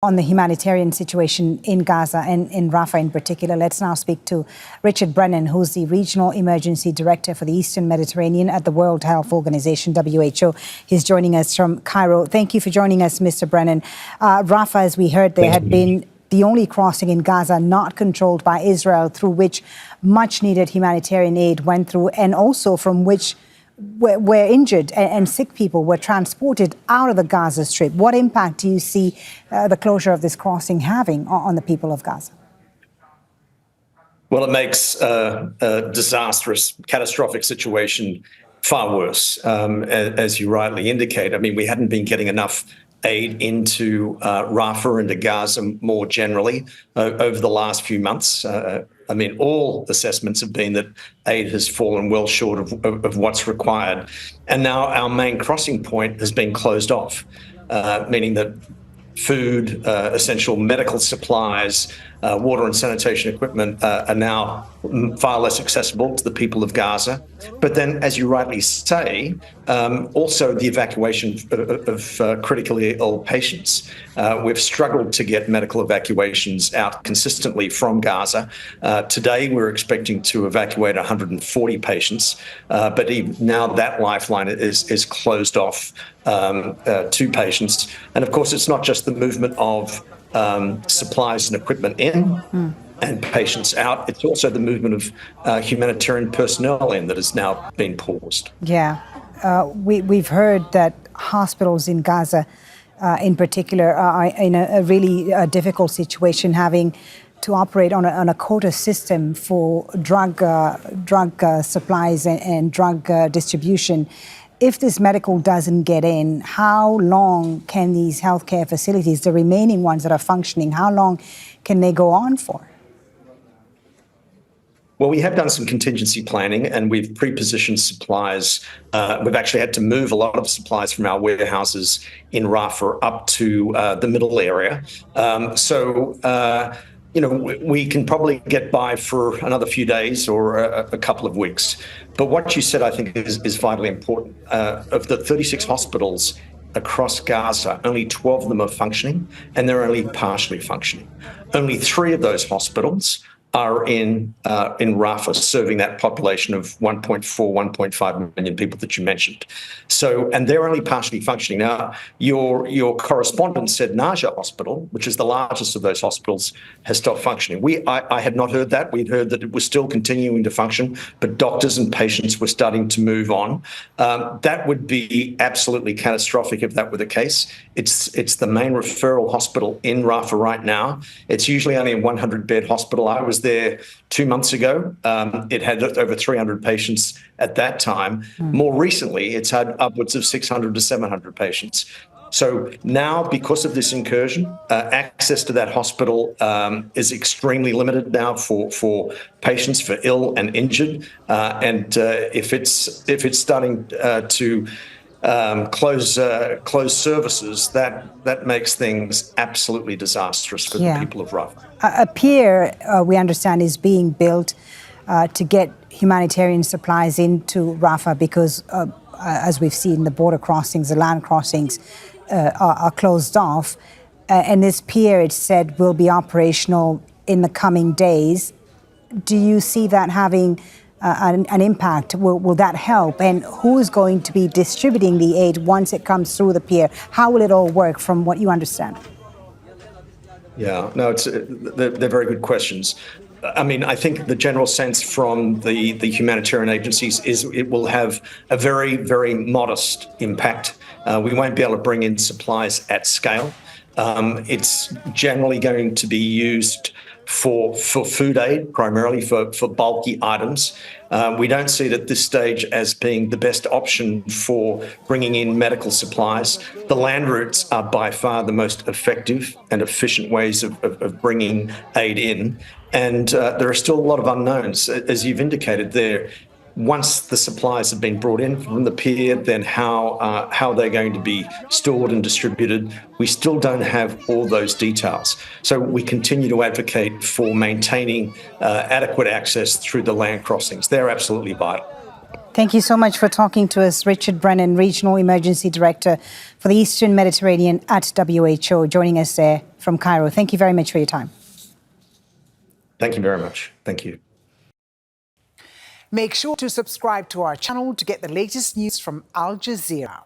On the humanitarian situation in Gaza and in Rafah in particular, let's now speak to Richard Brennan, who's the Regional Emergency Director for the Eastern Mediterranean at the World Health Organization, WHO. He's joining us from Cairo. Thank you for joining us, Mr. Brennan. Rafah, as we heard, there had been the only crossing in Gaza not controlled by Israel, through which much-needed humanitarian aid went through, and also from which where injured and sick people were transported out of the Gaza Strip. What impact do you see the closure of this crossing having on the people of Gaza? Well, it makes a disastrous, catastrophic situation far worse, as you rightly indicate. I mean, we hadn't been getting enough aid into Rafah and to Gaza more generally over the last few months. I mean, all assessments have been that aid has fallen well short of what's required. And now our main crossing point has been closed off, meaning that food, essential medical supplies, water and sanitation equipment are now far less accessible to the people of Gaza. But then, as you rightly say, also the evacuation of critically ill patients. We've struggled to get medical evacuations out consistently from Gaza. Today, we're expecting to evacuate 140 patients, but even now that lifeline is closed off to patients. And of course, it's not just the movement of supplies and equipment in and patients out. It's also the movement of humanitarian personnel in that has now been paused. Yeah, we've heard that hospitals in Gaza in particular are in a really difficult situation, having to operate on a quota system for drug supplies and drug distribution. If this medical doesn't get in, how long can these healthcare facilities, the remaining ones that are functioning, how long can they go on for? Well, we have done some contingency planning and we've pre-positioned supplies. We've actually had to move a lot of supplies from our warehouses in Rafah up to the middle area. You know, we can probably get by for another few days or a couple of weeks. But what you said, I think, is vitally important. Of the 36 hospitals across Gaza, only 12 of them are functioning, and they're only partially functioning. Only 3 of those hospitals are in Rafah, serving that population of 1.4, 1.5 million people that you mentioned. So, and they're only partially functioning. Now, your correspondent said Najah Hospital, which is the largest of those hospitals, has stopped functioning. I had not heard that. We'd heard that it was still continuing to function, but doctors and patients were starting to move on. That would be absolutely catastrophic if that were the case. It's the main referral hospital in Rafah right now. It's usually only a 100-bed hospital. I was there 2 months ago. It had over 300 patients at that time. More recently, it's had upwards of 600 to 700 patients. So now, because of this incursion, access to that hospital is extremely limited now for patients, for ill and injured. If it's starting to close services, that makes things absolutely disastrous for the people of Rafah. A pier, we understand, is being built to get humanitarian supplies into Rafah because, as we've seen, the border crossings, the land crossings are closed off. And this pier, it's said, will be operational in the coming days. Do you see that having an impact? Will that help? And who is going to be distributing the aid once it comes through the pier? How will it all work from what you understand? Yeah, no, they're very good questions. I mean, I think the general sense from the humanitarian agencies is it will have a very, very modest impact. We won't be able to bring in supplies at scale. It's generally going to be used for food aid, primarily for bulky items. We don't see it at this stage as being the best option for bringing in medical supplies. The land routes are by far the most effective and efficient ways of bringing aid in. And there are still a lot of unknowns, as you've indicated there. Once the supplies have been brought in from the pier, then how they're going to be stored and distributed, we still don't have all those details. So we continue to advocate for maintaining adequate access through the land crossings. They're absolutely vital. Thank you so much for talking to us, Richard Brennan, Regional Emergency Director for the Eastern Mediterranean at WHO, joining us there from Cairo. Thank you very much for your time. Thank you very much. Thank you. Make sure to subscribe to our channel to get the latest news from Al Jazeera.